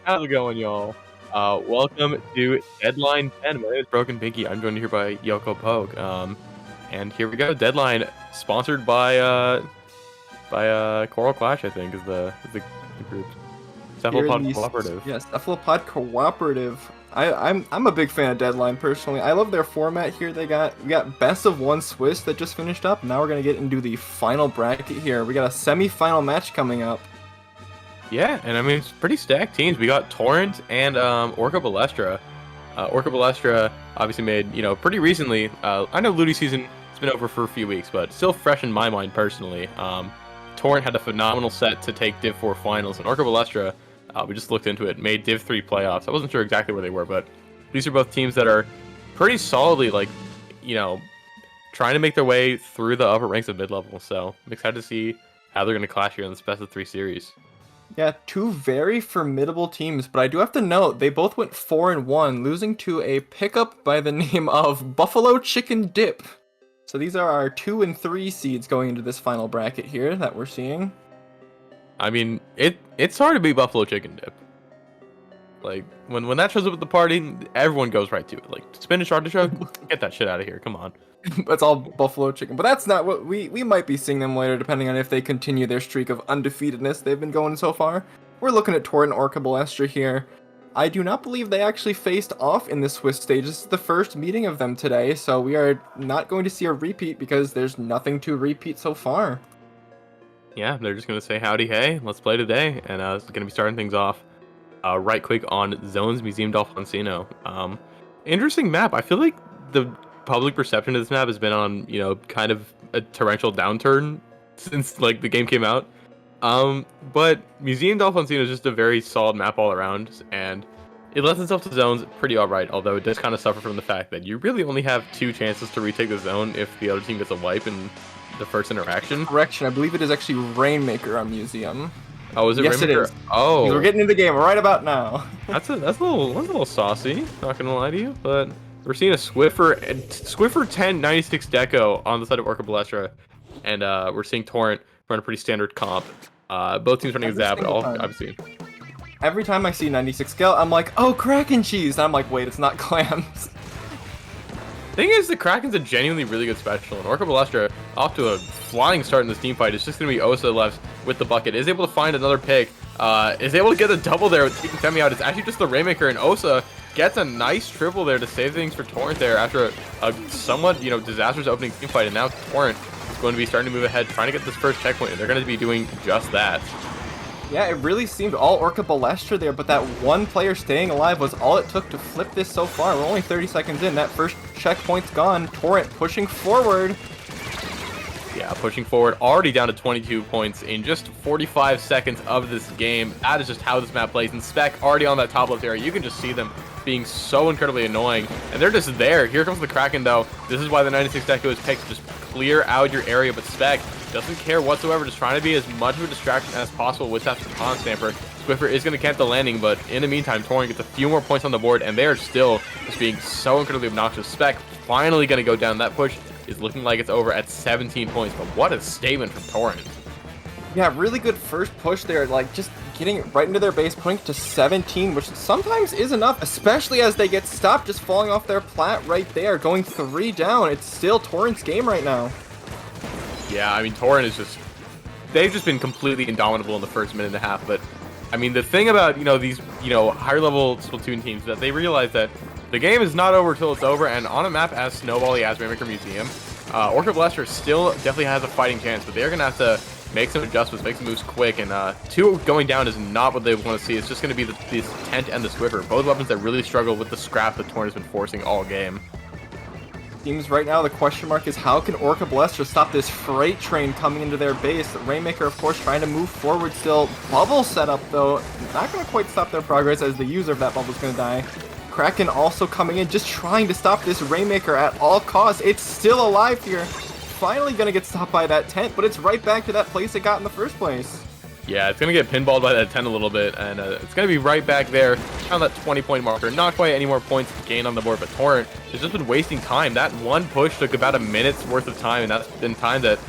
How's it going, y'all? Welcome to Deadline 10. My name is Broken Pinky. I'm joined here by Yoko Poke. And here we go. Deadline sponsored by Coral Clash, I think, is the group. Here in Cephalopod the Cooperative. Cephalopod Cooperative. I'm a big fan of Deadline personally. I love their format here. We got best of one Swiss that just finished up. Now we're gonna get into the final bracket here. We got a semi-final match coming up. Yeah, and I mean it's pretty stacked teams. We got Torrent and Orca Balestra. Orca Balestra obviously made pretty recently. I know Ludi season has been over for a few weeks, but still fresh in my mind personally. Torrent had a phenomenal set to take Div 4 finals, and Orca Balestra, we just looked into it, made Div 3 playoffs. I wasn't sure exactly where they were, but these are both teams that are pretty solidly trying to make their way through the upper ranks of mid-level. So I'm excited to see how they're going to clash here in this best of 3 series. Yeah, two very formidable teams, but I do have to note they both went 4-1, losing to a pickup by the name of Buffalo Chicken Dip. So these are our 2 and 3 seeds going into this final bracket here that we're seeing. I mean, it's hard to beat Buffalo Chicken Dip. Like, when that shows up at the party, everyone goes right to it. Like, spinach artichoke, get that shit out of here. Come on. That's all Buffalo Chicken, but that's not what we might be seeing them later, depending on if they continue their streak of undefeatedness they've been going so far. We're looking at Torrent and Orca Balestra here. I do not believe they actually faced off in the Swiss stage. This is the first meeting of them today, so we are not going to see a repeat because there's nothing to repeat so far. Yeah, they're just going to say howdy, hey, let's play today. And it's going to be starting things off right quick on Zones Museum d'Alfonsino. Interesting map. I feel like the public perception of this map has been on, kind of a torrential downturn since, the game came out. But Museum d'Alfonsino is just a very solid map all around, and it lends itself to zones pretty alright, although it does kind of suffer from the fact that you really only have 2 chances to retake the zone if the other team gets a wipe in the first interaction. Correction, I believe it is actually Rainmaker on Museum. Oh, is it yes, Rainmaker? It is. Oh. We're getting into the game right about now. that's a little saucy, not gonna lie to you, but we're seeing a Swiffer 1096 deco on the side of Orca Balestra, and we're seeing Torrent run a pretty standard comp. Both teams running Zap, but all obviously. Every time I see 96 scale, I'm like, oh, Kraken cheese! And I'm like, wait, it's not clams. Thing is, the Kraken's a genuinely really good special, and Orca Balestra, off to a flying start in this team fight. It's just going to be Osa left with the bucket. Is able to find another pick. Is able to get a double there with taking Femi out. It's actually just the Rainmaker, and Osa gets a nice triple there to save things for Torrent there after a somewhat, disastrous opening team fight. And now Torrent is going to be starting to move ahead, trying to get this first checkpoint, and they're going to be doing just that. Yeah, it really seemed all Orca Balestra there, but that one player staying alive was all it took to flip this so far. We're only 30 seconds in. That first checkpoint's gone. Torrent pushing forward. Yeah, pushing forward, already down to 22 points in just 45 seconds of this game. That is just how this map plays. And Spec already on that top left area. You can just see them being so incredibly annoying. And they're just there. Here comes the Kraken, though. This is why the 96 deco is picked. Just clear out your area, but Spec doesn't care whatsoever, just trying to be as much of a distraction as possible with that Baton Stamper. Swiffer is going to camp the landing, but in the meantime, Torrent gets a few more points on the board, and they are still just being so incredibly obnoxious. Spec finally going to go down. That push is looking like it's over at 17 points, but what a statement from Torrent. Yeah, really good first push there, just getting right into their base, putting it to 17, which sometimes is enough, especially as they get stopped just falling off their plat right there, going 3 down. It's still Torrent's game right now. Yeah, I mean, Torrent is just... They've just been completely indomitable in the first minute and a half, but... I mean, the thing about, these, higher-level Splatoon teams is that they realize that the game is not over till it's over, and on a map as snowbally as Rainmaker Museum, Orca Balestra still definitely has a fighting chance, but they're going to have to make some adjustments, make some moves quick, and 2 going down is not what they want to see. It's just going to be this Tent and the Swiffer, both weapons that really struggle with the scrap that Torrent has been forcing all game. Seems right now the question mark is how can Orca Balestra stop this freight train coming into their base? Rainmaker, of course, trying to move forward still. Bubble setup, though, not going to quite stop their progress as the user of that bubble is going to die. Kraken also coming in, just trying to stop this Rainmaker at all costs. It's still alive here. Finally going to get stopped by that tent, but it's right back to that place it got in the first place. Yeah, it's going to get pinballed by that 10 a little bit, and it's going to be right back there on that 20-point marker. Not quite any more points gained on the board, but Torrent has just been wasting time. That one push took about a minute's worth of time, and that's been time that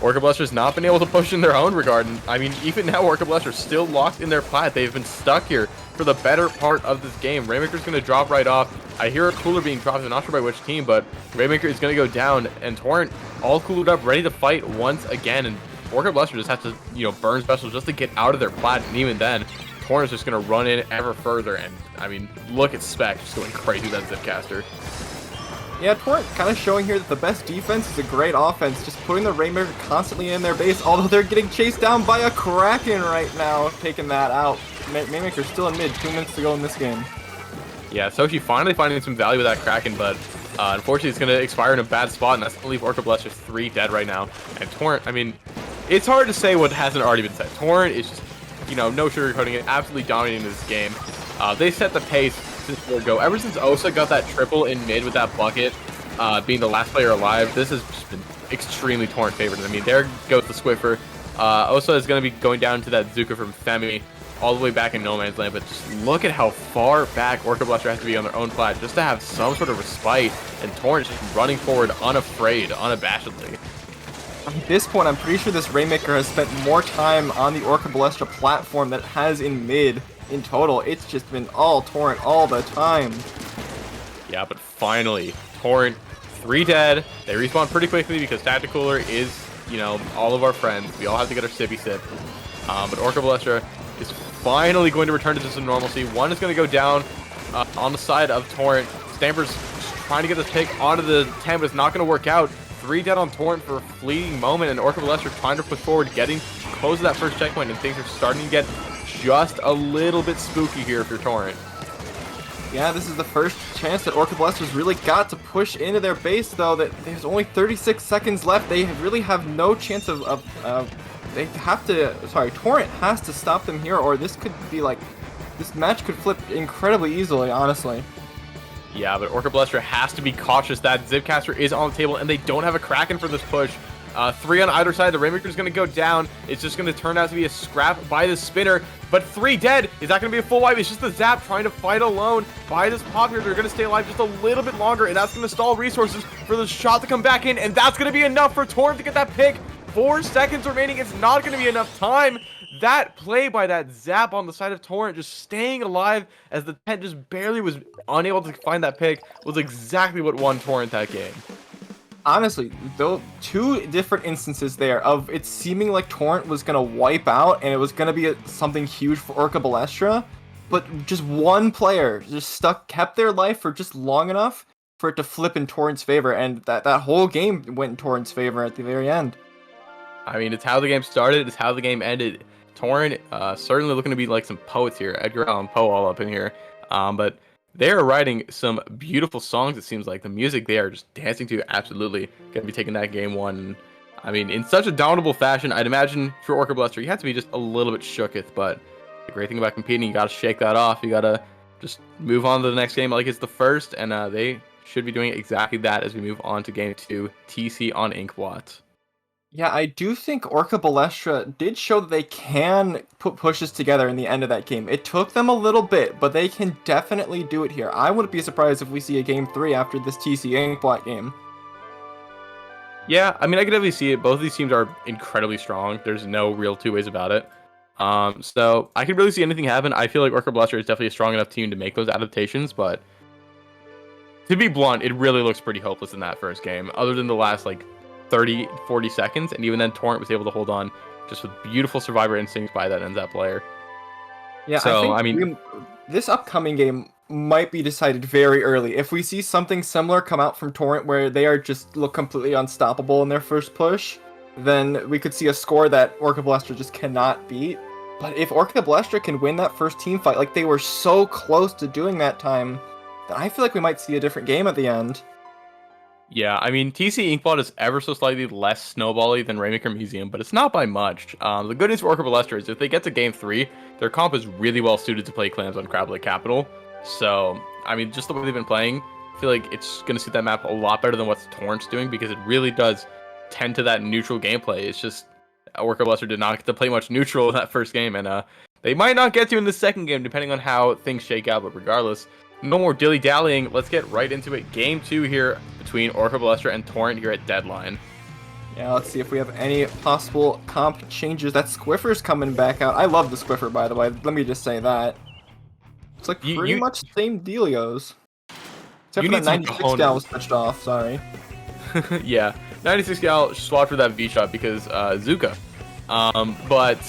Orca Balestra's not been able to push in their own regard. And I mean, even now, Orca Balestra's still locked in their plat. They've been stuck here for the better part of this game. Rainmaker's going to drop right off. I hear a cooler being dropped. I'm not sure by which team, but Rainmaker is going to go down, and Torrent all cooled up, ready to fight once again. And Orca Bluster just has to, burn special just to get out of their plat, and even then, Torrent's just going to run in ever further. And I mean, look at Spec just going crazy with that Zipcaster. Yeah, Torrent kind of showing here that the best defense is a great offense, just putting the Rainmaker constantly in their base, although they're getting chased down by a Kraken right now, taking that out. Rainmaker's still in mid, 2 minutes to go in this game. Yeah, Soshi finally finding some value with that Kraken, but unfortunately it's going to expire in a bad spot, and that's going to leave Orca Bluster 3 dead right now. And Torrent, I mean, it's hard to say what hasn't already been said. Torrent is just, no sugarcoating it, absolutely dominating this game. They set the pace since the go. Ever since Osa got that triple in mid with that bucket, being the last player alive, this has just been extremely Torrent favored. I mean, there goes the Swiffer. Osa is going to be going down to that Zuka from Femi, all the way back in No Man's Land, but just look at how far back Orca Bluster has to be on their own plat just to have some sort of respite, and Torrent just running forward unafraid, unabashedly. At this point, I'm pretty sure this Rainmaker has spent more time on the Orca Ballestra platform than it has in mid in total. It's just been all Torrent all the time. Yeah, but finally, Torrent, 3 dead. They respawn pretty quickly because Tacticooler is, all of our friends. We all have to get our sippy sip. But Orca Ballestra is finally going to return to some normalcy. One is going to go down on the side of Torrent. Stamper's trying to get this pick onto the 10, but it's not going to work out. 3 dead on Torrent for a fleeting moment, and Orca Ballestra trying to push forward, getting close to that first checkpoint, and things are starting to get just a little bit spooky here for Torrent. Yeah, this is the first chance that Orca Ballestra's really got to push into their base, though. That there's only 36 seconds left. They really have no chance of they have to, Torrent has to stop them here, or this could be like, this match could flip incredibly easily, honestly. Yeah, but Orca Ballestra has to be cautious. That Zipcaster is on the table, and they don't have a Kraken for this push. 3 on either side. The Rainmaker is going to go down. It's just going to turn out to be a scrap by the spinner, but 3 dead. Is that going to be a full wipe? It's just the Zap trying to fight alone by this pop here. They're going to stay alive just a little bit longer, and that's going to stall resources for the shot to come back in, and that's going to be enough for Torrent to get that pick. 4 seconds remaining. It's not going to be enough time. That play by that Zap on the side of Torrent, just staying alive as the tent just barely was unable to find that pick, was exactly what won Torrent that game. Honestly, though, 2 different instances there of it seeming like Torrent was going to wipe out and it was going to be something huge for Orca Ballestra, but just one player just kept their life for just long enough for it to flip in Torrent's favor, and that whole game went in Torrent's favor at the very end. I mean, it's how the game started, it's how the game ended. Torrent, certainly looking to be like some poets here, Edgar Allan Poe all up in here, but they are writing some beautiful songs. It seems like the music they are just dancing to, absolutely going to be taking that game 1. I mean, in such a downable fashion, I'd imagine for Orca Ballestra, you have to be just a little bit shooketh, but the great thing about competing, you got to shake that off. You got to just move on to the next game like it's the first, and they should be doing exactly that as we move on to game 2, TC on Inkblot. Yeah, I do think Orca Ballestra did show that they can put pushes together in the end of that game. It took them a little bit, but they can definitely do it here. I wouldn't be surprised if we see a game 3 after this TC Inkblot game. Yeah, I mean, I could definitely see it. Both of these teams are incredibly strong. There's no real 2 ways about it. So I could really see anything happen. I feel like Orca Ballestra is definitely a strong enough team to make those adaptations, but to be blunt, it really looks pretty hopeless in that first game, other than the last, 30-40 seconds, and even then Torrent was able to hold on just with beautiful survivor instincts by that NZAP player. Yeah, so I mean, this upcoming game might be decided very early. If we see something similar come out from Torrent where they are just look completely unstoppable in their first push, then we could see a score that Orca Ballestra just cannot beat. But if Orca Ballestra can win that first team fight, like they were so close to doing that time, then I feel like we might see a different game at the end. Yeah, I mean, TC Inkblot is ever so slightly less snowbally than Rainmaker Museum, but it's not by much. The good news for Orca Ballestra is if they get to game 3, their comp is really well suited to play clans on Crab Lake Capital. So, I mean, just the way they've been playing, I feel like it's going to suit that map a lot better than what Torrent's doing, because it really does tend to that neutral gameplay. It's just Orca Ballestra did not get to play much neutral in that first game, and they might not get to in the second game, depending on how things shake out, but regardless, no more dilly-dallying. Let's get right into it. Game 2 here between Orca Ballestra and Torrent here at Deadline. Yeah, let's see if we have any possible comp changes. That Squiffer's coming back out. I love the Squiffer, by the way. Let me just say that. It's like pretty much same dealios. Except for that 96 gal was touched off, sorry. Yeah, 96 gal swapped for that V-shot because Zuka. But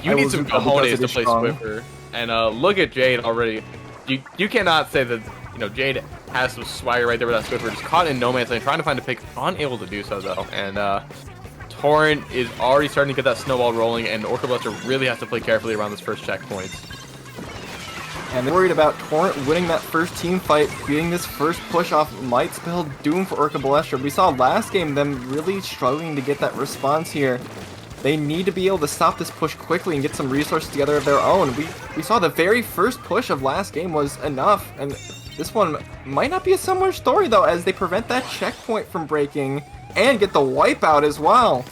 you need some cojones to play Swiffer. And look at Jade already. You cannot say that, you know, Jade has some swagger right there with that Swiffer. Just caught in no man's land, trying to find a pick, unable to do so though. And Torrent is already starting to get that snowball rolling, and Orca Blaster really has to play carefully around this first checkpoint. And they're worried about Torrent winning that first team fight, getting this first push off might spell doom for Orca Balestra. We saw last game them really struggling to get that response here. They need to be able to stop this push quickly and get some resources together of their own. We saw the very first push of last game was enough, and this one might not be a similar story though, as they prevent that checkpoint from breaking and get the wipeout as well.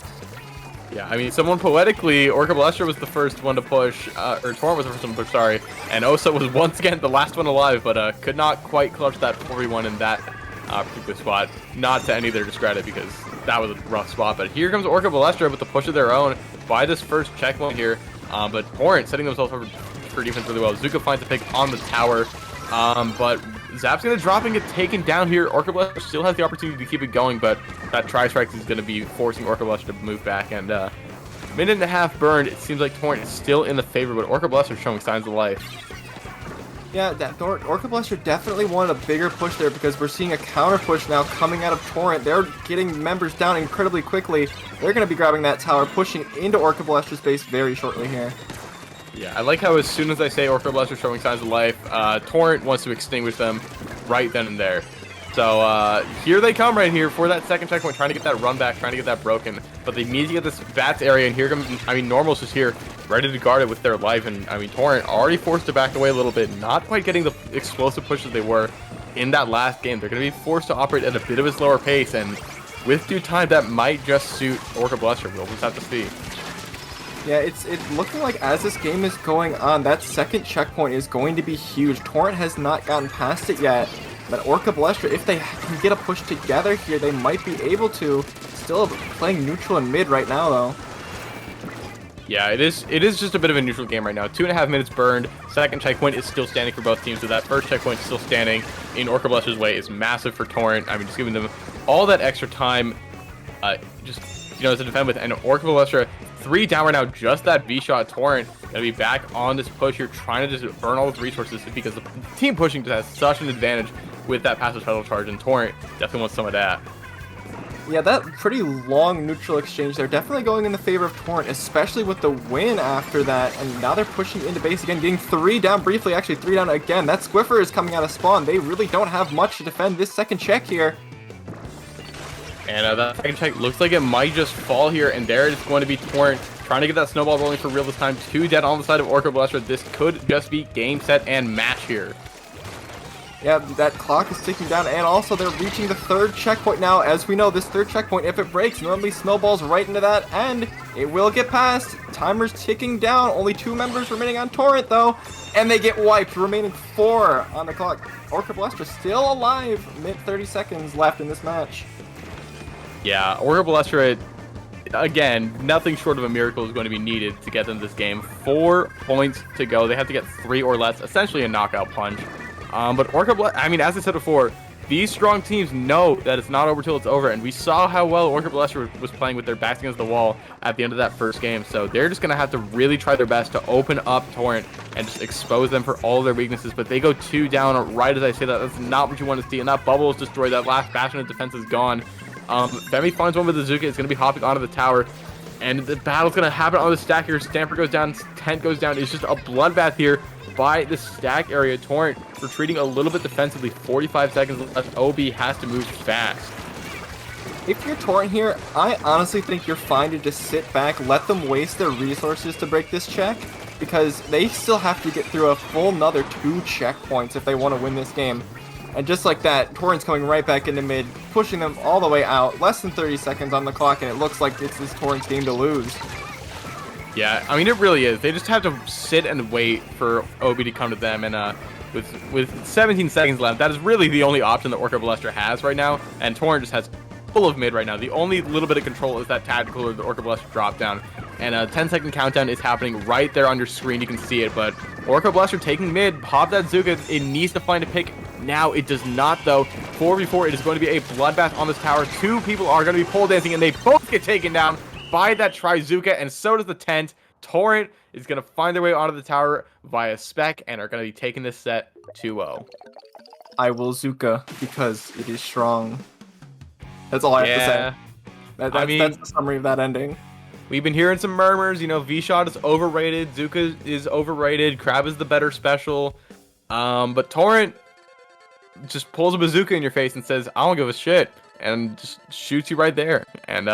Yeah, I mean, someone poetically, Orca Balestra was the first one to push, or Torrent was the first one to push, sorry, and Osa was once again the last one alive, but could not quite clutch that 4v1 in that particular spot. Not to any of their discredit, because that was a rough spot, but here comes Orca Balestra with the push of their own by this first checkpoint here, but Torrent setting themselves up for defense really well. Zuka finds a pick on the tower, but Zap's going to drop and get taken down here. Orca Balestra still has the opportunity to keep it going, but that Tri-Strike is going to be forcing Orca Balestra to move back. And minute and a half burned. It seems like Torrent is still in the favor, but Orca Balestra is showing signs of life. Yeah, Orca Balestra definitely wanted a bigger push there, because we're seeing a counter push now coming out of Torrent. They're getting members down incredibly quickly. They're going to be grabbing that tower, pushing into Orca Balestra's base very shortly here. Yeah, I like how as soon as I say Orca Balestra showing signs of life, Torrent wants to extinguish them right then and there. So here they come right here for that second checkpoint, trying to get that run back, trying to get that broken. But they need to get this Bats area, and here comes, I mean, Normal's just here, ready to guard it with their life. And I mean, Torrent already forced to back away a little bit, not quite getting the explosive pushes they were in that last game. They're going to be forced to operate at a bit of a slower pace, and with due time, that might just suit Orca Balestra. We'll just have to see. Yeah, it's looking like as this game is going on, that second checkpoint is going to be huge. Torrent has not gotten past it yet, but Orca Balestra, if they can get a push together here, they might be able to. Still playing neutral and mid right now, though. Yeah, it is just a bit of a neutral game right now. 2.5 minutes burned. Second checkpoint is still standing for both teams, so that first checkpoint is still standing in Orca Balestra's way is massive for Torrent. I mean, just giving them all that extra time, just, you know, to defend with. And Orca Balestra 3 down right now, just that V-shot. Torrent gonna be back on this push here, trying to just burn all the resources, because the team pushing just has such an advantage with that passive shuttle charge, and Torrent definitely wants some of that. Yeah, that pretty long neutral exchange there definitely going in the favor of Torrent, especially with the win after that. And now they're pushing into base again, getting 3 down briefly, actually 3 down again. That Squiffer is coming out of spawn. They really don't have much to defend this second check here. And that second check looks like it might just fall here, and there it's going to be Torrent trying to get that snowball rolling for real this time. 2 dead on the side of Orca Balestra. This could just be game, set, and match here. Yeah, that clock is ticking down, and also they're reaching the third checkpoint now. As we know, this third checkpoint, if it breaks, normally snowballs right into that, and it will get past. Timer's ticking down. Only 2 members remaining on Torrent, though, and they get wiped, remaining 4 on the clock. Orca Balestra still alive, mid 30 seconds left in this match. Yeah, Orca Balestra, again, nothing short of a miracle is going to be needed to get them this game. 4 points to go. They have to get 3 or less, essentially a knockout punch. But Orca Balestra, I mean, as I said before, these strong teams know that it's not over till it's over, and we saw how well Orca Balestra was playing with their backs against the wall at the end of that first game. So they're just going to have to really try their best to open up Torrent and just expose them for all their weaknesses. But they go 2 down right as I say that. That's not what you want to see, and that bubble is destroyed. That last bastion of defense is gone. Femi finds one with the Zuka. It's going to be hopping onto the tower, and the battle's going to happen on the stack here. Stamper goes down, Tent goes down. It's just a bloodbath here by the stack area. Torrent retreating a little bit defensively. 45 seconds left. OB has to move fast. If you're Torrent here, I honestly think you're fine to just sit back, let them waste their resources to break this check, because they still have to get through a full another 2 checkpoints if they want to win this game. And just like that, Torrent's coming right back into mid, pushing them all the way out. Less than 30 seconds on the clock, and it looks like it's this Torrent's game to lose. Yeah, I mean, it really is. They just have to sit and wait for OB to come to them, and with 17 seconds left, that is really the only option that Orca Balestra has right now, and Torrent just has full of mid right now. The only little bit of control is that tactical or the Orca Balestra drop down, and a 10-second countdown is happening right there on your screen. You can see it, but Orca Blaster taking mid. Pop that Zuka. It needs to find a pick. Now it does not, though. 4v4, it is going to be a bloodbath on this tower. Two people are going to be pole dancing, and they both get taken down by that Trizuka, and so does the tent. Torrent is going to find their way onto the tower via Spec, and are going to be taking this set 2-0. I will Zuka because it is strong. That's all I have to say. That's the summary of that ending. We've been hearing some murmurs, V-Shot is overrated, Zuka is overrated, Crab is the better special, but Torrent just pulls a bazooka in your face and says, I don't give a shit, and just shoots you right there, and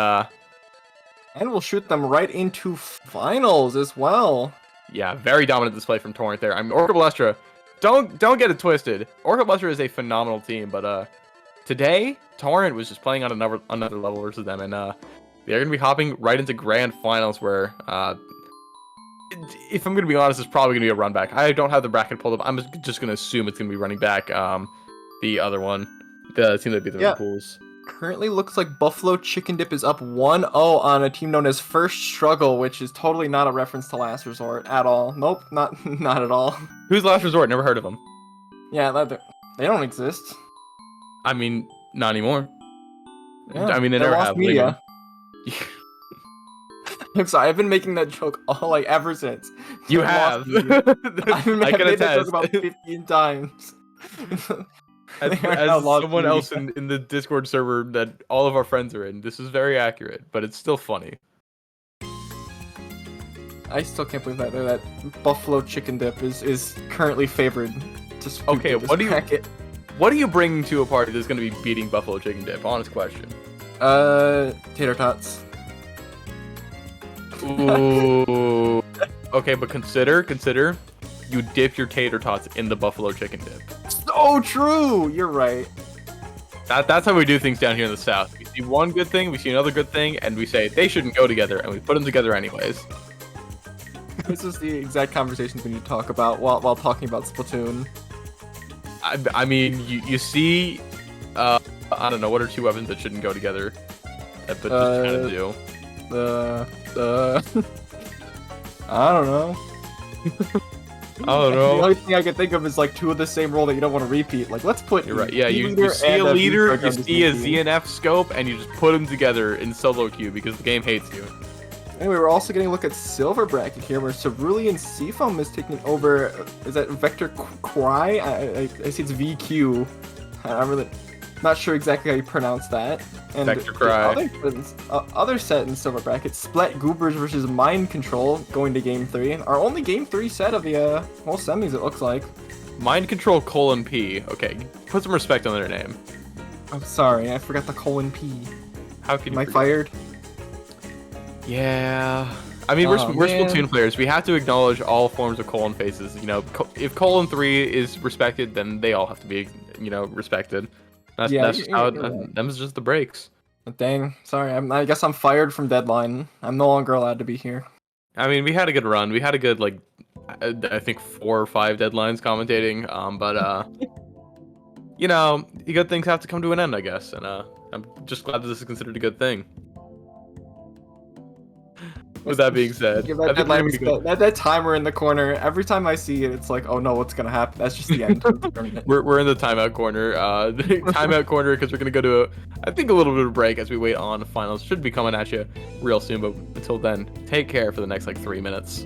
we'll shoot them right into finals as well. Yeah, very dominant display from Torrent there. I mean, Orca Balestra, don't get it twisted. Orca Balestra is a phenomenal team, but today, Torrent was just playing on another level versus them, and they're going to be hopping right into grand finals where, if I'm going to be honest, it's probably going to be a run back. I don't have the bracket pulled up. I'm just going to assume it's going to be running back the other one. The team that beat the pools. Currently looks like Buffalo Chicken Dip is up 1-0 on a team known as First Struggle, which is totally not a reference to Last Resort at all. Nope, not at all. Who's Last Resort? Never heard of them. Yeah, they don't exist. I mean, not anymore. Yeah, I mean, they never have. Media. I'm sorry, I've been making that joke ever since. You have. I can made that attest. joke about 15 times. As someone else in the Discord server that all of our friends are in, this is very accurate, but it's still funny. I still can't believe that Buffalo Chicken Dip is currently favored. Okay, what are you bringing to a party that's going to be beating Buffalo Chicken Dip? Honest question. Tater tots. Ooh. Okay, but consider you dip your tater tots in the Buffalo Chicken Dip. So true. You're right. That's how we do things down here in the South. We see one good thing, we see another good thing, and we say they shouldn't go together, and we put them together anyways. This is the exact conversations we need to talk about while talking about Splatoon. I mean, you see, I don't know, what are two weapons that shouldn't go together, but just kind of do? I don't know. I don't know. The only thing I can think of is two of the same role that you don't want to repeat. Let's put. You're right. Yeah, you see a leader, you see a ZNF scope, and you just put them together in solo queue because the game hates you. Anyway, we're also getting a look at Silver Bracket here, where Cerulean Seafoam is taking over. Is that Vector Cry? I see it's VQ. I'm really not sure exactly how you pronounce that. And Vector Cry. Other set in Silver Bracket, Splat Goobers versus Mind Control going to Game 3. Our only Game 3 set of the whole semis, it looks like. Mind Control : P. Okay, put some respect on their name. I'm sorry, I forgot the : P. How can you? Am I fired? Yeah. I mean, we're Splatoon players. We have to acknowledge all forms of colon faces. If colon 3 is respected, then they all have to be, respected. That's just how them's just the breaks. Dang, sorry. I guess I'm fired from Deadline. I'm no longer allowed to be here. I mean, we had a good run. We had a good I think 4 or 5 deadlines commentating. But good things have to come to an end, I guess. And I'm just glad that this is considered a good thing. With that being said, that timer in the corner, every time I see it, it's like, oh no, what's gonna happen? That's just the end. We're in the timeout corner. Timeout corner because we're gonna go to I think a little bit of a break as we wait on the finals. Should be coming at you real soon, but until then, take care for the next 3 minutes.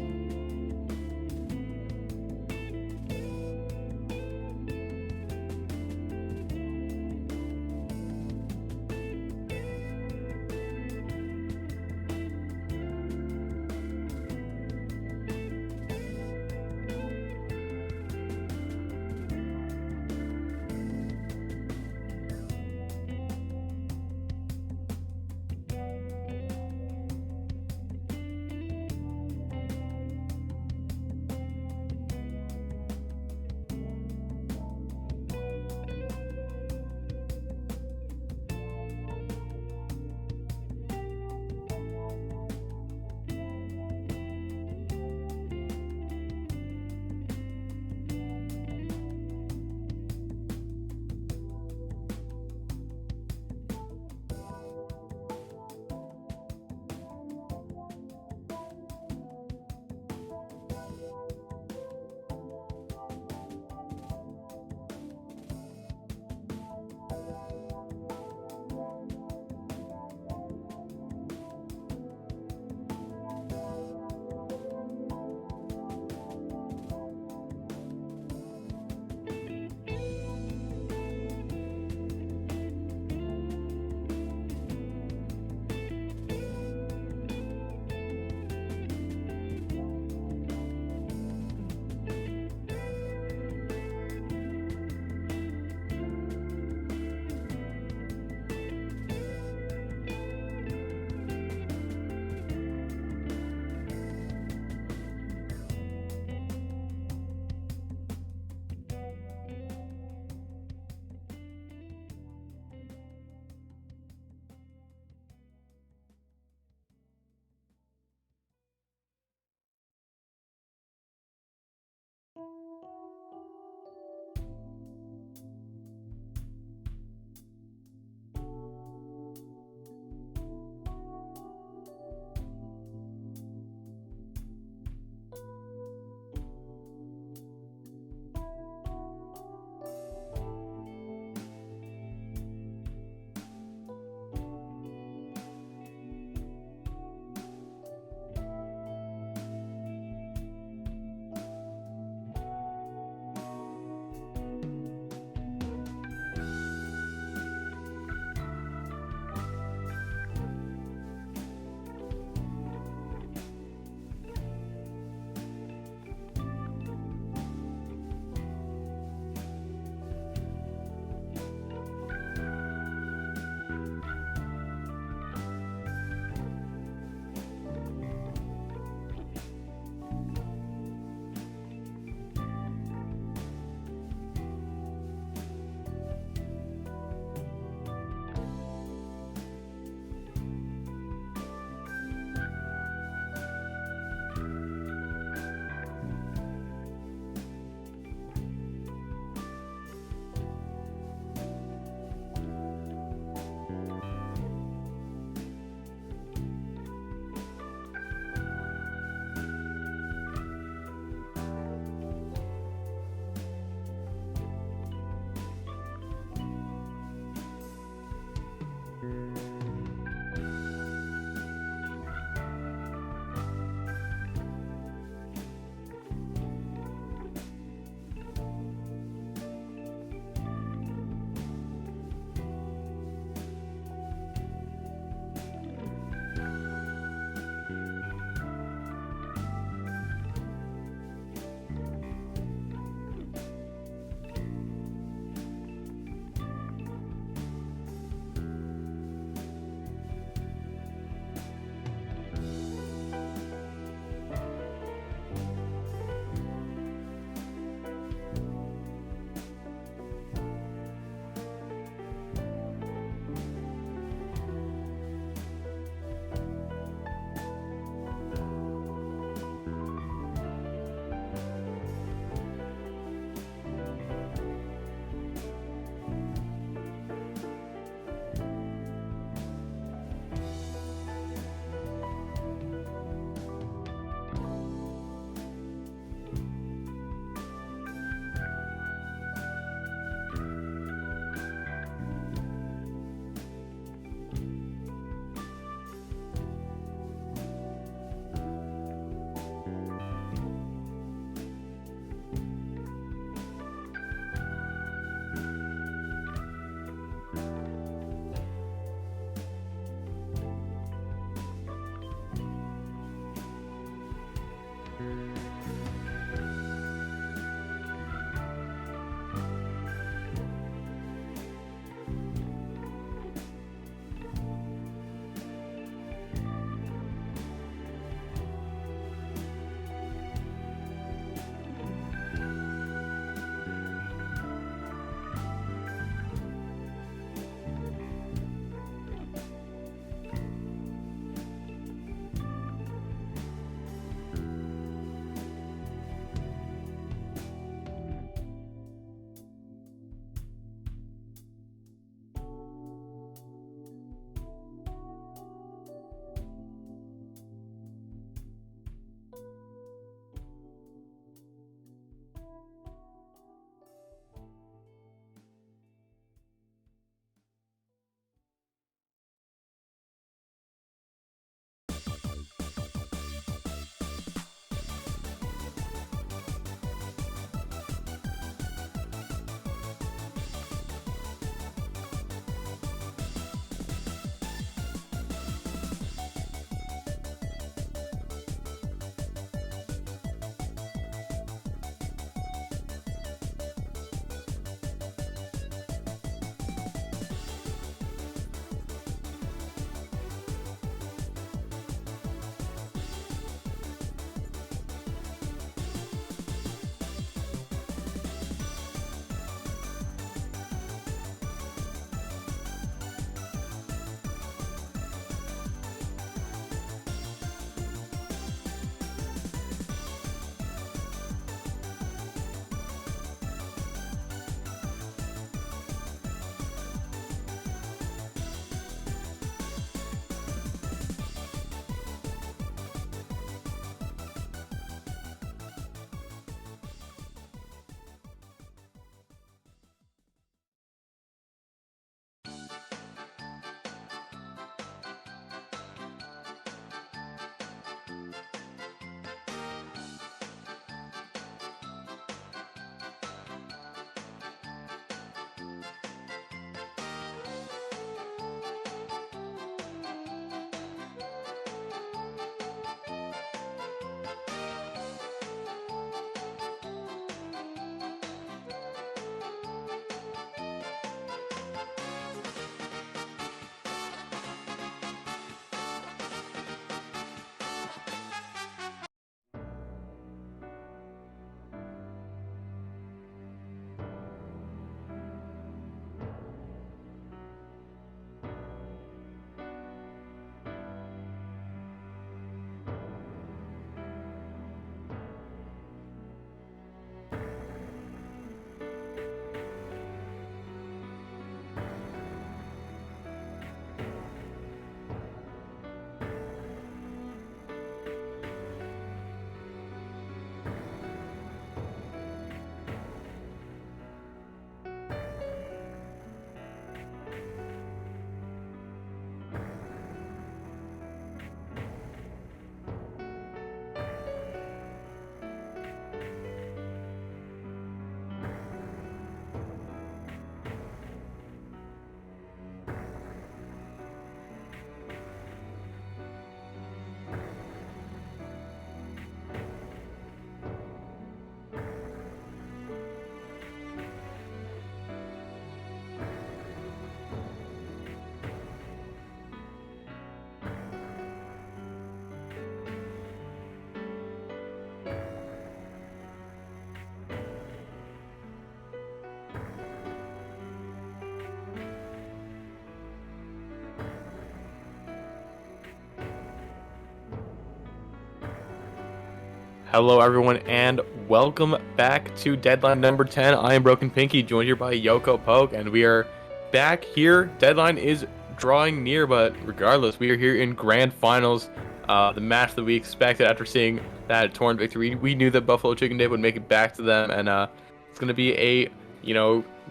Hello, everyone, and welcome back to Deadline number 10. I am Broken Pinky, joined here by Yoko Poke, and we are back here. Deadline is drawing near, but regardless, we are here in Grand Finals. The match that we expected after seeing that Torrent victory. We knew that Buffalo Chicken Dip would make it back to them, and it's going to be a,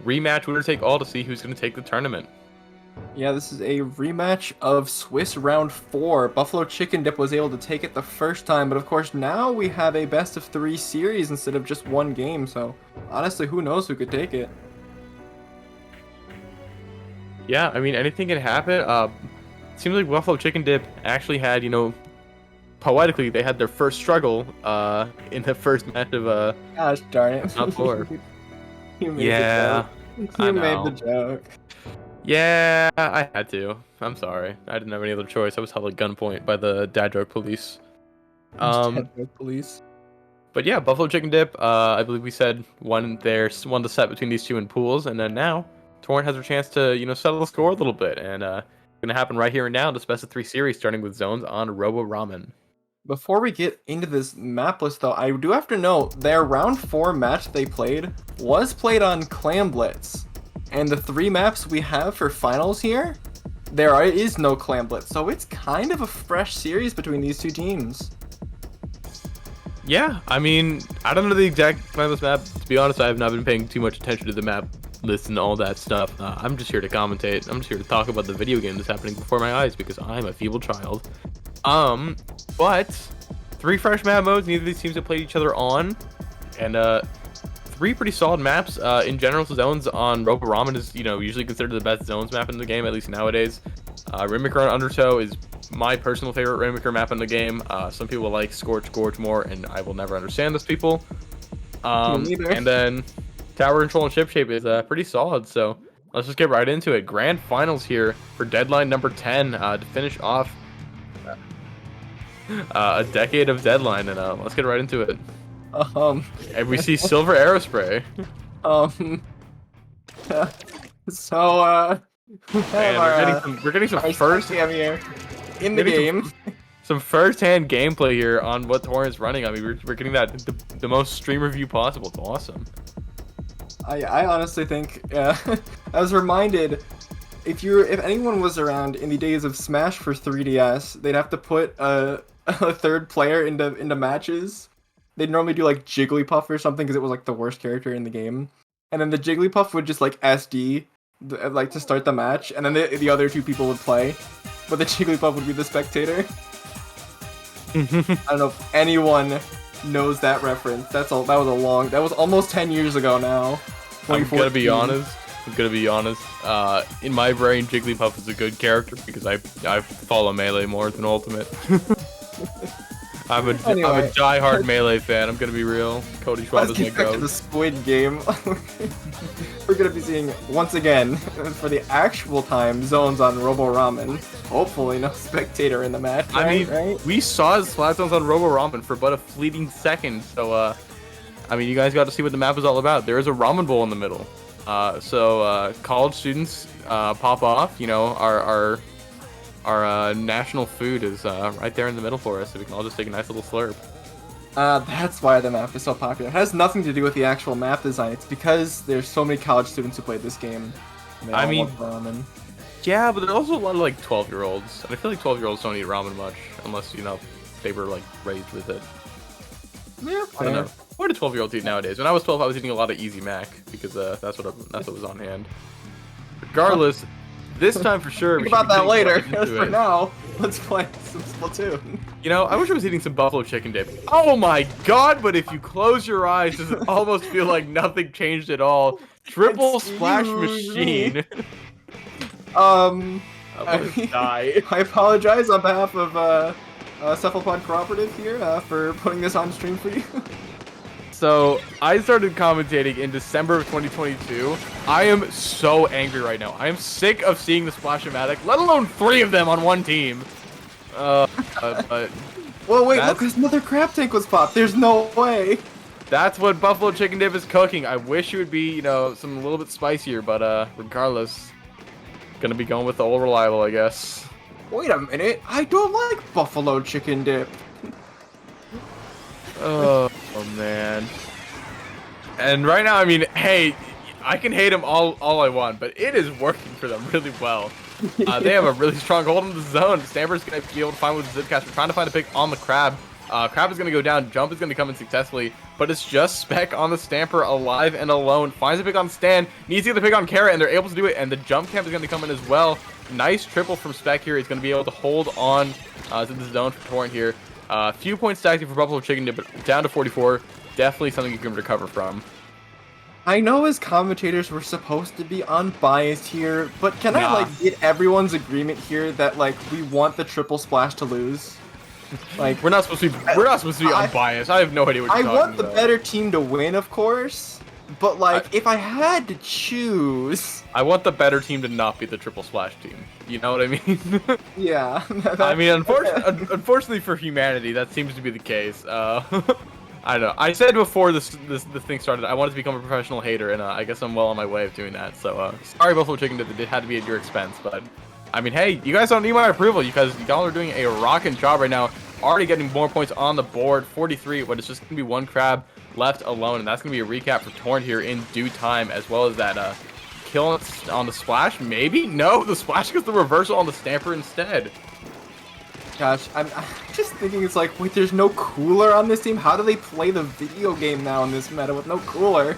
rematch, winner take all to see who's going to take the tournament. Yeah, this is a rematch of Swiss Round 4. Buffalo Chicken Dip was able to take it the first time, but of course now we have a best of 3 series instead of just one game, so honestly, who knows who could take it? Yeah, I mean, anything can happen. It seems like Buffalo Chicken Dip actually had, poetically, they had their first struggle in the first match of Gosh darn it. top 4. You made Yeah, the joke. I You made know. the joke. Yeah, I had to. I'm sorry. I didn't have any other choice. I was held at gunpoint by the dad joke police. Police. But yeah, Buffalo Chicken Dip, I believe we said won the set between these two in pools, and then now Torrent has a chance to, settle the score a little bit, and it's gonna happen right here and now. This best of 3 series, starting with zones on Robo Ramen. Before we get into this map list, though, I do have to note their round 4 match they played was played on Clam Blitz. And the 3 maps we have for finals here, there is no Clam Blitz, so it's kind of a fresh series between these two teams. Yeah, I mean, I don't know the exact plan of this map. To be honest, I have not been paying too much attention to the map list and all that stuff. I'm just here to commentate. I'm just here to talk about the video game that's happening before my eyes because I'm a feeble child. But 3 fresh map modes. Neither of these teams have played each other on, and 3 pretty solid maps. In general, zones on Robo Ramen is, usually considered the best zones map in the game, at least nowadays. Rainmaker on Undertow is my personal favorite Rainmaker map in the game. Some people like Scorch Gorge more, and I will never understand those people. And then Tower Control and Ship Shape is pretty solid, so let's just get right into it. Grand Finals here for Deadline number 10 to finish off a decade of Deadline, and let's get right into it. And we see Silver Aerospray. So, And we're getting some first here in the game. Some first-hand gameplay here on what Torrent's running. I mean, we're getting that the most streamer view possible. It's awesome. I honestly think I was reminded if anyone was around in the days of Smash for 3DS, they'd have to put a third player into matches. They'd normally do like Jigglypuff or something because it was like the worst character in the game, and then the Jigglypuff would just like SD like to start the match, and then the other 2 people would play, but the Jigglypuff would be the spectator. I don't know if anyone knows that reference. That was almost 10 years ago now. I'm gonna be honest. In my brain, Jigglypuff is a good character because I follow Melee more than Ultimate. I'm a die-hard Melee fan. I'm gonna be real. Cody Schwab Let's is my get back to goat. the Squid Game. We're gonna be seeing once again for the actual time zones on Robo Ramen. Hopefully, no spectator in the match. Right? We saw flat zones on Robo Ramen for but a fleeting second. So, I mean, you guys got to see what the map is all about. There is a ramen bowl in the middle. So college students pop off. Our national food is right there in the middle for us, so we can all just take a nice little slurp. That's why the map is so popular. It has nothing to do with the actual map design. It's because there's so many college students who played this game. I mean, ramen. Yeah, but there's also a lot of like 12-year-olds, and I feel like 12-year-olds don't eat ramen much unless they were like raised with it. Yeah, I don't know. What do 12-year-olds eat nowadays? When I was 12, I was eating a lot of Easy Mac because that's what was on hand. Regardless, this time for sure. Think about that later. For now, let's play some Splatoon. I wish I was eating some Buffalo Chicken Dip. Oh my god! But if you close your eyes, does it almost feel like nothing changed at all? Triple splash machine. I apologize on behalf of Cephalopod Cooperative here for putting this on stream for you. So, I started commentating in December of 2022. I am so angry right now. I am sick of seeing the Splash-O-Matic, let alone 3 of them on one team. But well, wait, look, there's another crab tank was popped. There's no way. That's what Buffalo Chicken Dip is cooking. I wish it would be, some a little bit spicier, but regardless, gonna be going with the old reliable, I guess. Wait a minute, I don't like Buffalo Chicken Dip. Oh man. And right now, I mean, hey, I can hate him all I want, but it is working for them really well. They have a really strong hold in the zone. Stamper's going to be able to find with the Zipcast. We're trying to find a pick on the Crab. Crab is going to go down. Jump is going to come in successfully, but it's just Spec on the Stamper, alive and alone. Finds a pick on Stan. Needs to get the pick on Carrot, and they're able to do it, and the Jump Camp is going to come in as well. Nice triple from Spec here. He's going to be able to hold on to the zone for Torrent here. Few points stacked for Buffalo Chicken Dip, but down to 44. Definitely something you can recover from. I know as commentators we're supposed to be unbiased here, but can I Nah. like get everyone's agreement here that like we want the triple splash to lose? Like We're not supposed to be unbiased. I have no idea what I you're want talking the about. better team to win, of course, but like if I had to choose, I want the better team to not be the triple splash team. You know what I mean? yeah. I mean, unfortunately for humanity, that seems to be the case. I don't know. I said before this thing started, I wanted to become a professional hater, and I guess I'm well on my way of doing that. So sorry, Buffalo Chicken, that it had to be at your expense, but I mean, hey, you guys don't need my approval because y'all are doing a rocking job right now. Already getting more points on the board, 43, but it's just gonna be one Crab left alone, and that's gonna be a recap for Torrent here in due time, as well as that kill on the splash. Maybe no, the splash gets the reversal on the Stamper instead. Gosh, I'm just thinking it's like, wait, there's no cooler on this team? How do they play the video game now in this meta with no cooler?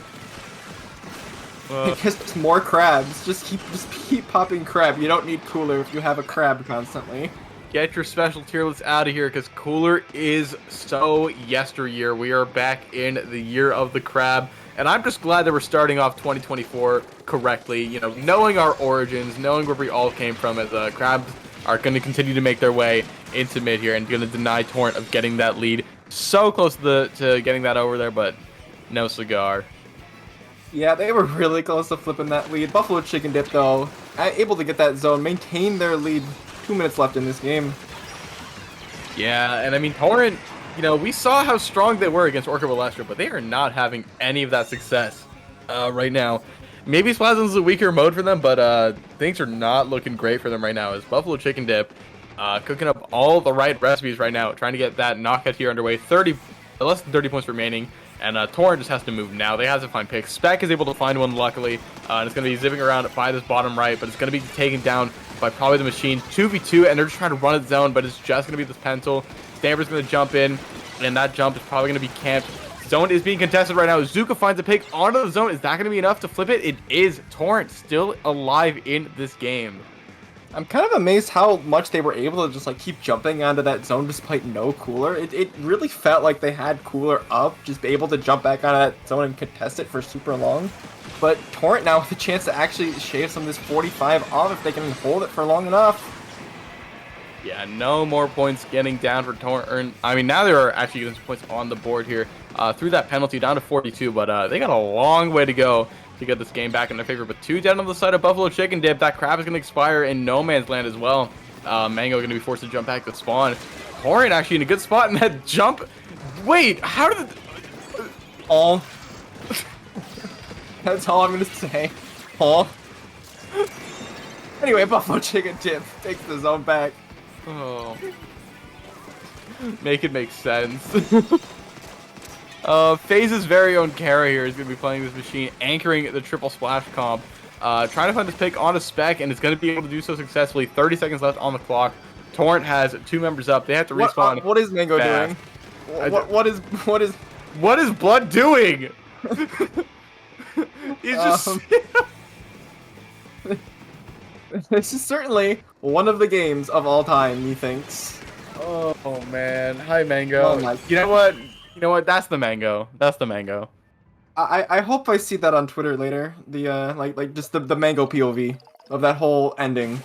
I guess it's more crabs. Just keep popping crab. You don't need cooler if you have a crab constantly. Get your special tier lists out of here because Cooler is so yesteryear. We are back in the year of the Crab. And I'm just glad that we're starting off 2024 correctly. You know, knowing our origins, knowing where we all came from, as Crabs are going to continue to make their way into mid here and going to deny Torrent of getting that lead. So close to getting that over there, but no cigar. Yeah, they were really close to flipping that lead. Buffalo Chicken Dip, though, able to get that zone, maintain their lead. 2 minutes left in this game. Yeah, and I mean, Torrent, you know, we saw how strong they were against Orca Balestra, but they are not having any of that success right now. Maybe Splasm's a weaker mode for them, but things are not looking great for them right now. As Buffalo Chicken Dip cooking up all the right recipes right now, trying to get that knockout here underway. Less than 30 points remaining, and Torrent just has to move now. They have to find picks. Spec is able to find one, luckily, and it's going to be zipping around by this bottom right, but it's going to be taken down by probably the machine. 2v2, and they're just trying to run it zone, but it's just going to be this pencil. Stamper's going to jump in, and that jump is probably going to be camped. Zone is being contested right now. Zuka finds a pick onto the zone. Is that going to be enough to flip it? It is. Torrent still alive in this game. I'm kind of amazed how much they were able to just like keep jumping onto that zone despite no cooler. It really felt like they had cooler up, just be able to jump back onto that zone and contest it for super long. But Torrent now with a chance to actually shave some of this 45 off if they can hold it for long enough. Yeah, no more points getting down for Torrent. I mean, now they are actually getting some points on the board here through that penalty down to 42, but they got a long way to go to get this game back in their favor. But 2 down on the side of Buffalo Chicken Dip. That Crab is going to expire in no man's land as well. Mango going to be forced to jump back to spawn. Torrent actually in a good spot in that jump. Wait, how did Oh. That's all I'm gonna say. Oh. Anyway, Buffalo Chicken Dip takes the zone back. Oh. Make it make sense. FaZe's very own Kara here is going to be playing this machine, anchoring the triple splash comp. Trying to find this pick on a Spec, and it's going to be able to do so successfully. 30 seconds left on the clock. Torrent has 2 members up. They have to respawn. What is Mango fast. doing? What is Blood doing? He's just... This is certainly one of the games of all time, methinks. Oh man. Hi, Mango. Oh my- You know what? You know what? That's the Mango. That's the Mango. I hope I see that on Twitter later. The like just the Mango POV of that whole ending.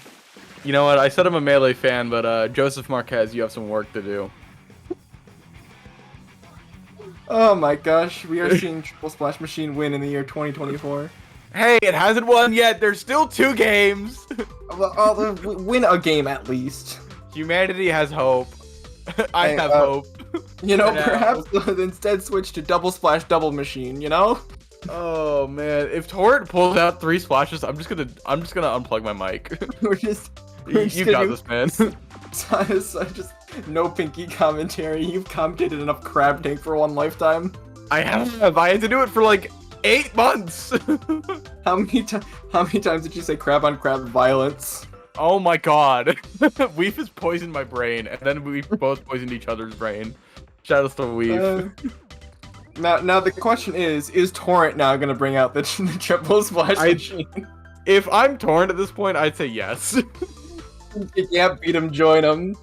You know what? I said I'm a Melee fan, but Joseph Marquez, you have some work to do. Oh my gosh, we are seeing Triple Splash Machine win in the year 2024. Hey, it hasn't won yet. There's still 2 games. Win a game at least. Humanity has hope. I Hey, have hope. You know, For now. perhaps instead switch to Double Splash Double Machine. You know? Oh man, if Torrent pulls out 3 splashes, I'm just gonna unplug my mic. we're just You got gonna this, man. so just No Pinky commentary. You've commentated enough Crab Tank for one lifetime. I have. I had to do it for like 8 months. How many times did you say crab on crab violence? Oh my god. Weef has poisoned my brain, and then we both poisoned each other's brain. Shout out to Weef. Now the question is Torrent now gonna bring out the triple splash machine? If I'm Torrent at this point, I'd say yes. If you can't beat him, join him.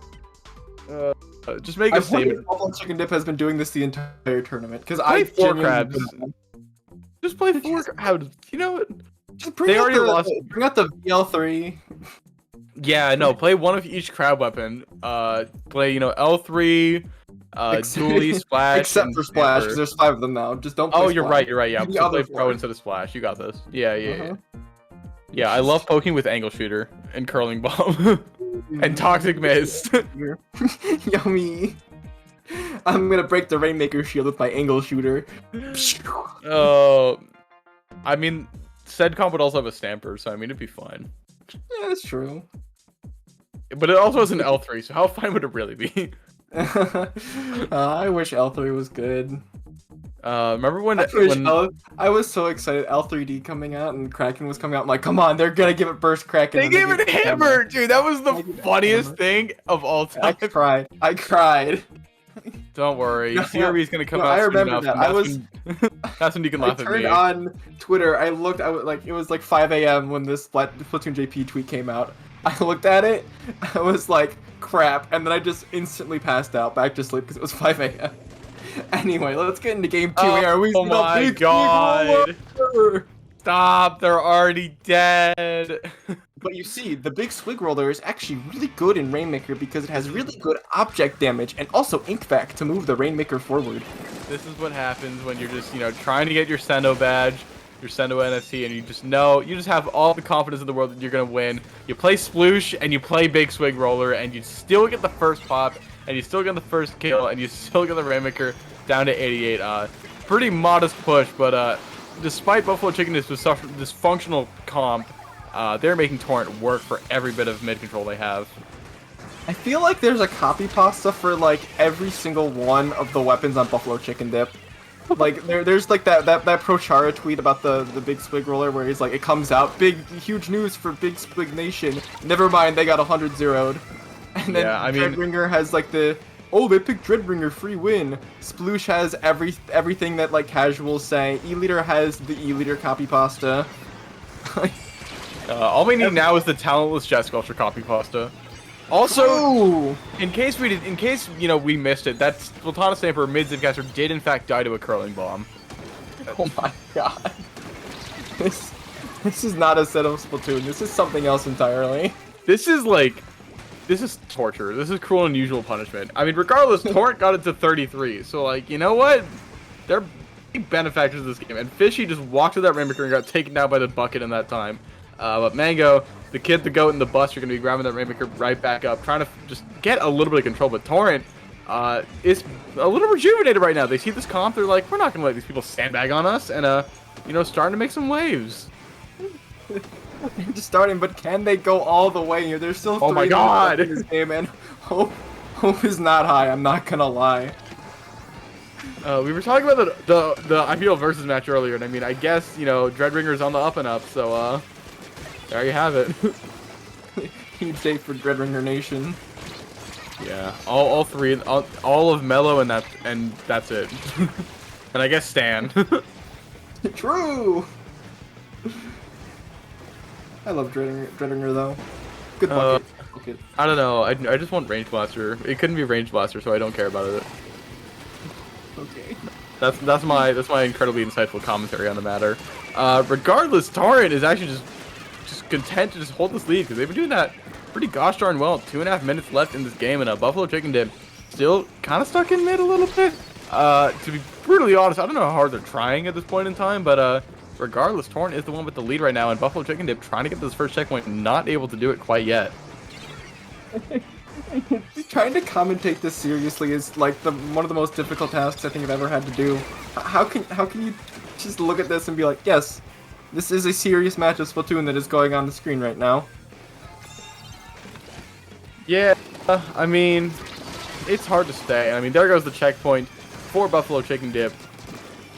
Just make a statement. Buffalo Chicken Dip has been doing this the entire tournament because Play I 4 crabs. Just play 4 crabs. You know what? Just bring out the VL3. Yeah, no, play one of each crab weapon. Play, L3, Dually, Splash, except for Splash, because there's 5 of them now. Just don't play Splash. You're right, yeah. The So other play Pro 4. instead of Splash. You got this. Yeah. Yeah, I love poking with Angle Shooter and Curling Bomb. And Toxic Mist. Yummy. I'm gonna break the Rainmaker shield with my Angle Shooter. I mean, said comp would also have a Stamper, so I mean, it'd be fine. Yeah, that's true. But it also has an L3, so how fine would it really be? I wish L3 was good. Remember when I was so excited L3D coming out and Kraken was coming out. I'm like, come on, they're gonna give it Burst Kraken. They gave it Hammer, dude. That was the funniest thing of all time. I cried. Don't worry, CRB is gonna come out. I remember soon that. That's when you can laugh at me. I turned on Twitter. I was like, it was like 5 a.m. when this Splatoon JP tweet came out. I looked at it. I was like, crap, and then I just instantly passed out back to sleep because it was 5 a.m. Anyway, let's get into game 2 here. Oh my god! Stop! They're already dead. But you see, the big Swig Roller is actually really good in Rainmaker because it has really good object damage and also ink vac to move the Rainmaker forward. This is what happens when you're just, trying to get your Sendo badge, your Sendo NFT, and you just have all the confidence in the world that you're gonna win. You play Sploosh and you play Big Swig Roller and you still get the first pop and you still get the first kill and you still get the Rainmaker down to 88. Pretty modest push, but despite Buffalo Chicken dysfunctional comp, they're making Torrent work for every bit of mid control they have. I feel like there's a copy pasta for like every single one of the weapons on Buffalo Chicken Dip. Like there's like that Pro Chara tweet about the big Swig Roller where he's like, it comes out, huge news for Big Swig Nation. Never mind, they got 100 zeroed. And then Dreadbringer has like they picked Dreadbringer, free win. Sploosh has everything that like casuals say. E-Liter has the E-Liter copy pasta. All we need now is the talentless Jet Sculpture copy pasta. Also, in case we missed it, that Splatoon Stamper mid-zipcaster did in fact die to a curling bomb. Oh my god. This is not a set of Splatoon. This is something else entirely. This is torture. This is cruel and unusual punishment. I mean, regardless, Torrent got it to 33. So, like, you know what? They're big benefactors of this game. And Fishy just walked to that Rainmaker and got taken down by the bucket in that time. But Mango, the Kid, the Goat, and the Bust are going to be grabbing that Rainmaker right back up, trying to just get a little bit of control. But Torrent is a little rejuvenated right now. They see this comp, they're like, we're not going to let these people sandbag on us. And, starting to make some waves. They're just starting, but can they go all the way here? There's still 3 oh my god in this game, and hope is not high. I'm not gonna lie. We were talking about the IPL versus match earlier, and I mean, I guess Dreadringer's on the up and up, so there you have it. Huge day for Dreadringer Nation. Yeah, all 3, all of Mellow, and that's it. And I guess Stan. True. I love Dreadringer though. Good bucket. I don't know. I just want Range Blaster. It couldn't be Range Blaster, so I don't care about it. Okay. That's my incredibly insightful commentary on the matter. Regardless, Torrent is actually just content to just hold this lead because they've been doing that pretty gosh darn well. 2.5 minutes left in this game, and Buffalo Chicken Dip still kind of stuck in mid a little bit. To be brutally honest, I don't know how hard they're trying at this point in time, but regardless, Torrent is the one with the lead right now, and Buffalo Chicken Dip trying to get this first checkpoint, not able to do it quite yet. Trying to commentate this seriously is like one of the most difficult tasks I think I've ever had to do. How can you just look at this and be like, yes, this is a serious match of Splatoon that is going on the screen right now? Yeah, I mean, it's hard to stay. I mean, there goes the checkpoint for Buffalo Chicken Dip.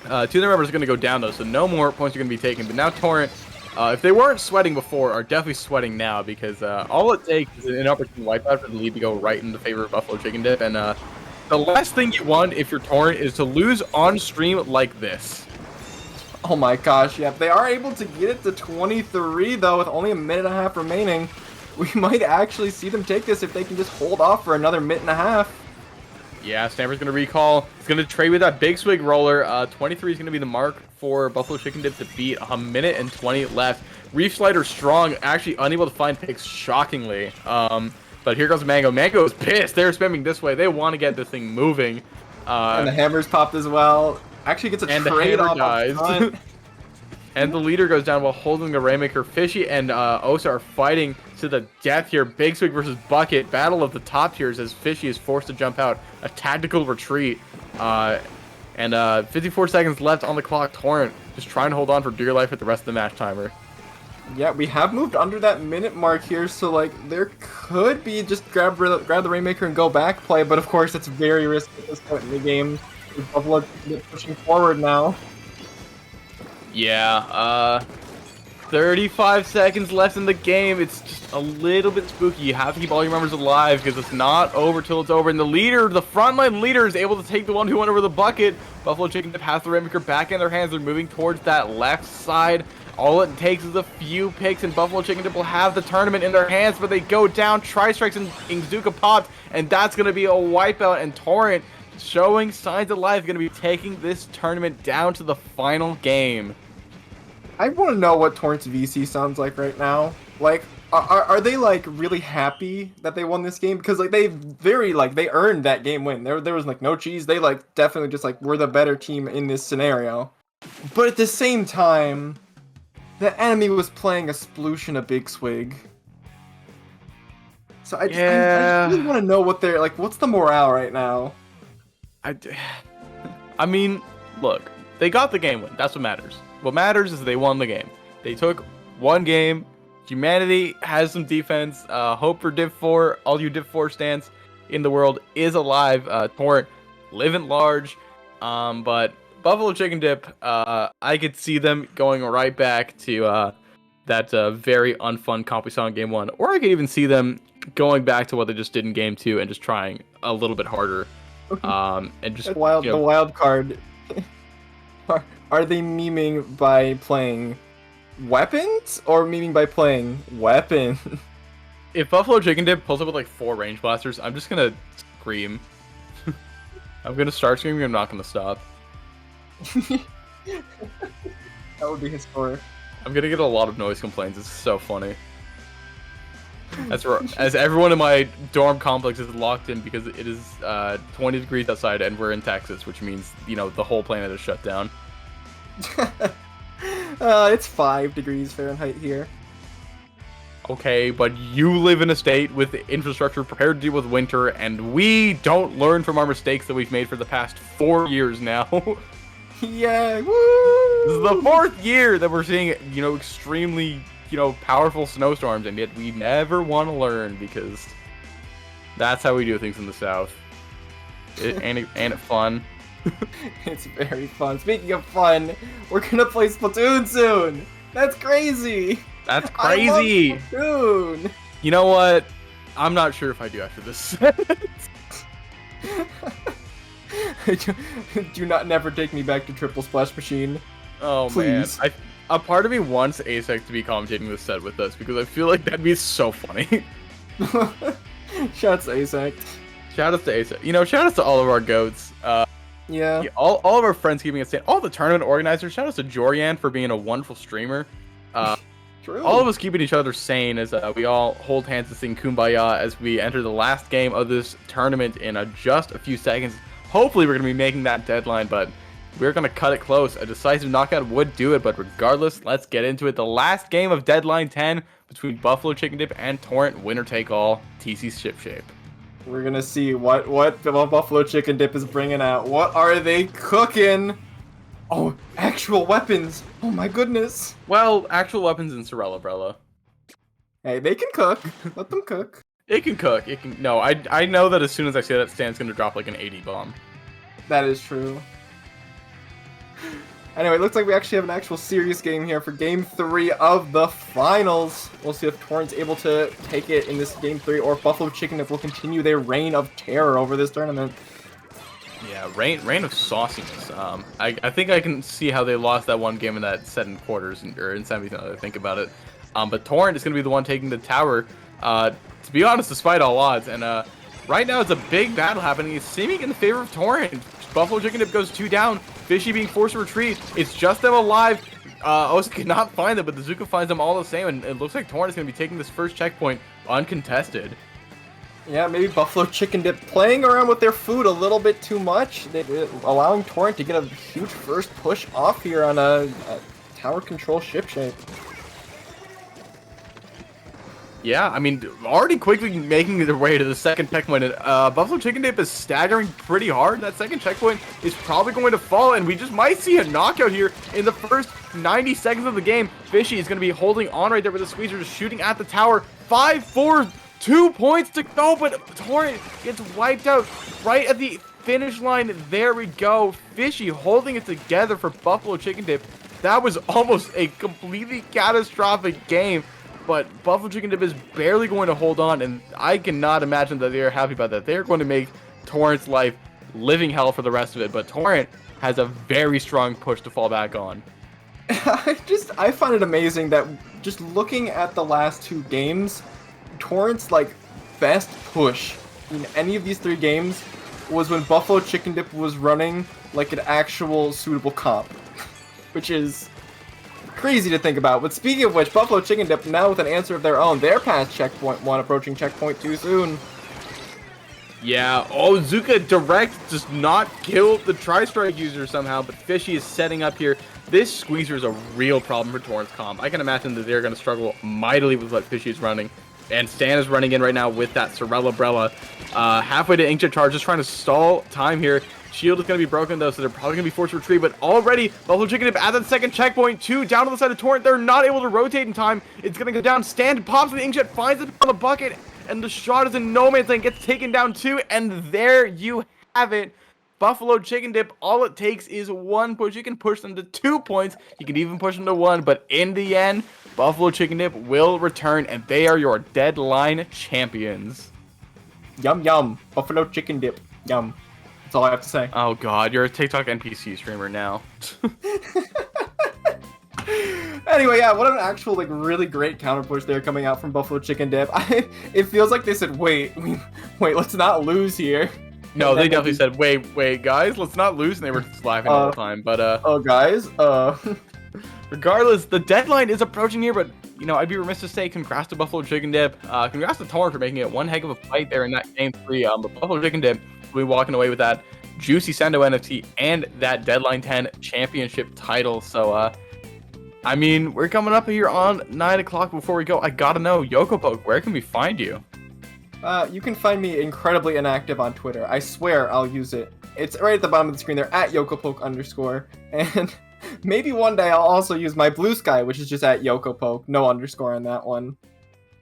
Two of their members are going to go down, though, so no more points are going to be taken. But now Torrent, if they weren't sweating before, are definitely sweating now because all it takes is an opportune wipeout for the lead to go right in the favor of Buffalo Chicken Dip. And the last thing you want if you're Torrent is to lose on stream like this. Oh my gosh, yeah. They are able to get it to 23, though, with only a minute and a half remaining. We might actually see them take this if they can just hold off for another minute and a half. Yeah, Stamper's going to recall. He's going to trade with that Big Swig Roller. 23 is going to be the mark for Buffalo Chicken Dip to beat. A minute and 20 left. Reef Slider strong, actually unable to find picks, shockingly. But here goes Mango. Mango is pissed. They're spamming this way. They want to get this thing moving. And the hammer's popped as well. Actually gets a trade off dies. front. And the leader goes down while holding the Rainmaker. Fishy and Osa are fighting to the death here. Big Swig versus Bucket. Battle of the top tiers as Fishy is forced to jump out. A tactical retreat. And 54 seconds left on the clock. Torrent just trying to hold on for dear life at the rest of the match timer. Yeah, we have moved under that minute mark here, so like there could be just grab the Rainmaker and go back play, but of course it's very risky at this point in the game. Buffalo pushing forward now. Yeah, 35 seconds left in the game. It's just a little bit spooky. You have to keep all your members alive because it's not over till it's over. And the leader, the frontline leader, is able to take the one who went over the bucket. Buffalo Chicken Dip has the Rainmaker back in their hands. They're moving towards that left side. All it takes is a few picks, and Buffalo Chicken Dip will have the tournament in their hands, but they go down. Tri-Strikes and Ingzuka popped, and that's going to be a wipeout. And Torrent, showing signs of life, going to be taking this tournament down to the final game. I want to know what Torrent's VC sounds like right now. Like, are they like really happy that they won this game? Because like they earned that game win. There was like no cheese. They like definitely just like were the better team in this scenario. But at the same time, the enemy was playing a sploosh and a Big Swig. So I really want to know what they're like. What's the morale right now? I mean, look, they got the game win. That's what matters. What matters is they won the game. They took one game. Humanity has some defense. Hope for Div 4, all you Div 4 stands in the world is alive. Torrent living large. But Buffalo Chicken Dip, I could see them going right back to that very unfun comp we saw in Game 1. Or I could even see them going back to what they just did in Game 2 and just trying a little bit harder. And just the wild card. Are they memeing by playing weapons or memeing by playing weapon? If Buffalo Chicken Dip pulls up with like 4 range blasters, I'm just gonna scream. I'm gonna start screaming. I'm not gonna stop. That would be historic. I'm gonna get a lot of noise complaints. It's so funny. As everyone in my dorm complex is locked in because it is 20 degrees outside and we're in Texas, which means, you know, the whole planet is shut down. It's 5 degrees Fahrenheit here. Okay, but you live in a state with infrastructure prepared to deal with winter, and we don't learn from our mistakes that we've made for the past 4 years now. Yeah, woo! This is the 4th year that we're seeing, you know, extremely, you know, powerful snowstorms, and yet we never want to learn because that's how we do things in the South. Ain't it fun? It's very fun. Speaking of fun, we're gonna play Splatoon soon. That's crazy. That's crazy. I love Splatoon. You know what? I'm not sure if I do after this. Do not never take me back to Triple Splash Machine. Oh, please. Man. A part of me wants ASEC to be commentating this set with us because I feel like that'd be so funny. Shouts to ASEC. Shout out to ASEC. You know, shout out to all of our goats. Yeah. All of our friends keeping us sane. All the tournament organizers. Shout out to Jorian for being a wonderful streamer. True. All of us keeping each other sane as we all hold hands and sing Kumbaya as we enter the last game of this tournament in just a few seconds. Hopefully we're going to be making that deadline, but we're going to cut it close. A decisive knockout would do it, but regardless, let's get into it. The last game of Deadline 10 between Buffalo Chicken Dip and Torrent. Winner take all. TC Ship Shape. We're gonna see what Buffalo Chicken Dip is bringing out. What are they cooking? Oh, actual weapons! Oh my goodness! Well, actual weapons in Sorella Brella. Hey, they can cook. Let them cook. It can cook. It can. No, I know that as soon as I say that, Stan's gonna drop like an 80 bomb. That is true. Anyway, it looks like we actually have an actual serious game here for Game 3 of the finals. We'll see if Torrent's able to take it in this Game 3, or if Buffalo Chicken Dip will continue their reign of terror over this tournament. Yeah, reign of sauciness. I think I can see how they lost that one game in that set in quarters or in semis. Now that I think about it, but Torrent is going to be the one taking the tower. To be honest, despite all odds, and right now it's a big battle happening. It's seeming in the favor of Torrent. Buffalo Chicken Dip goes 2 down. Fishy being forced to retreat. It's just them alive. Osa cannot find them, but the Zuka finds them all the same, and it looks like Torrent is going to be taking this first checkpoint uncontested. Yeah, maybe Buffalo Chicken Dip playing around with their food a little bit too much, allowing Torrent to get a huge first push off here on a tower control ship shape. Yeah, I mean, already quickly making their way to the second checkpoint. Buffalo Chicken Dip is staggering pretty hard. That second checkpoint is probably going to fall, and we just might see a knockout here in the first 90 seconds of the game. Fishy is going to be holding on right there with the squeezer, just shooting at the tower. 5-4, 2 points to go, but Torrent gets wiped out right at the finish line. There we go. Fishy holding it together for Buffalo Chicken Dip. That was almost a completely catastrophic game. But Buffalo Chicken Dip is barely going to hold on, and I cannot imagine that they are happy about that. They are going to make Torrent's life living hell for the rest of it, but Torrent has a very strong push to fall back on. I find it amazing that just looking at the last 2 games, Torrent's best push in any of these 3 games was when Buffalo Chicken Dip was running like an actual suitable comp, which is crazy to think about. But speaking of which, Buffalo Chicken Dip now with an answer of their own. They're past checkpoint 1, approaching checkpoint 2 soon. Yeah, oh, Zuka direct does not kill the Tri-Strike user somehow, but Fishy is setting up here. This squeezer is a real problem for Torrent's comp. I can imagine that they're going to struggle mightily with what Fishy is running. And Stan is running in right now with that Sorella Brella. Halfway to Inkjet Charge, just trying to stall time here. Shield is going to be broken, though, so they're probably going to be forced to retreat. But already, Buffalo Chicken Dip at that second checkpoint, 2 down to the side of Torrent. They're not able to rotate in time. It's going to go down. Stan pops the Inkjet, finds it on the bucket, and the shot is in no man's land. Gets taken down, too, and there you have it. Buffalo Chicken Dip, all it takes is 1 push. You can push them to 2 points. You can even push them to 1, but in the end, Buffalo Chicken Dip will return, and they are your deadline champions. Yum, yum. Buffalo Chicken Dip. Yum. That's all I have to say. Oh god, you're a TikTok NPC streamer now. Anyway, yeah, what an actual really great counter push there coming out from Buffalo Chicken Dip. It feels like they said, wait, let's not lose here. No, they definitely said, wait, guys, let's not lose, and they were just laughing all the time. But oh, guys, regardless, the deadline is approaching here, but I'd be remiss to say congrats to Buffalo Chicken Dip. Congrats to Torrent for making it one heck of a fight there in that game 3. But Buffalo Chicken Dip will be walking away with that juicy Sendo NFT and that Deadline 10 championship title. So, I mean, we're coming up here on 9 o'clock. Before we go, I gotta know, Yokopoke, where can we find you? You can find me incredibly inactive on Twitter. I swear I'll use it. It's right at the bottom of the screen there, at Yokopoke_. And maybe one day I'll also use my Blue Sky, which is just at Yokopoke. No underscore on that one.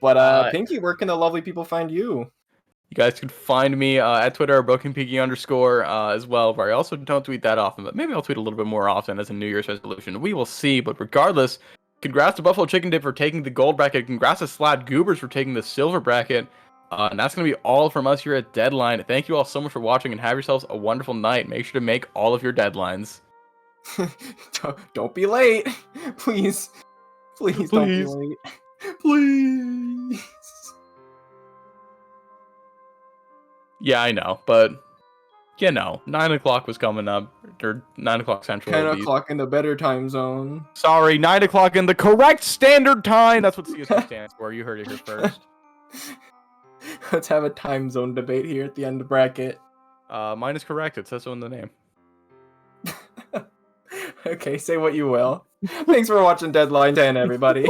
But, Pinky, where can the lovely people find you? You guys can find me at Twitter, BrokenPinky_ as well, where I also don't tweet that often, but maybe I'll tweet a little bit more often as a New Year's resolution. We will see, but regardless, congrats to Buffalo Chicken Dip for taking the gold bracket. Congrats to Slad Goobers for taking the silver bracket. And that's going to be all from us here at Deadline. Thank you all so much for watching, and have yourselves a wonderful night. Make sure to make all of your deadlines. Don't be late. Please don't be late. Please. Yeah, I know, but 9 o'clock was coming up, or 9 o'clock Central. 10 o'clock in the better time zone. Sorry, 9 o'clock in the correct standard time. That's what CST stands for. You heard it here first. Let's have a time zone debate here at the end of bracket. Mine is correct. It says so in the name. Okay, say what you will. Thanks for watching Deadline 10, everybody.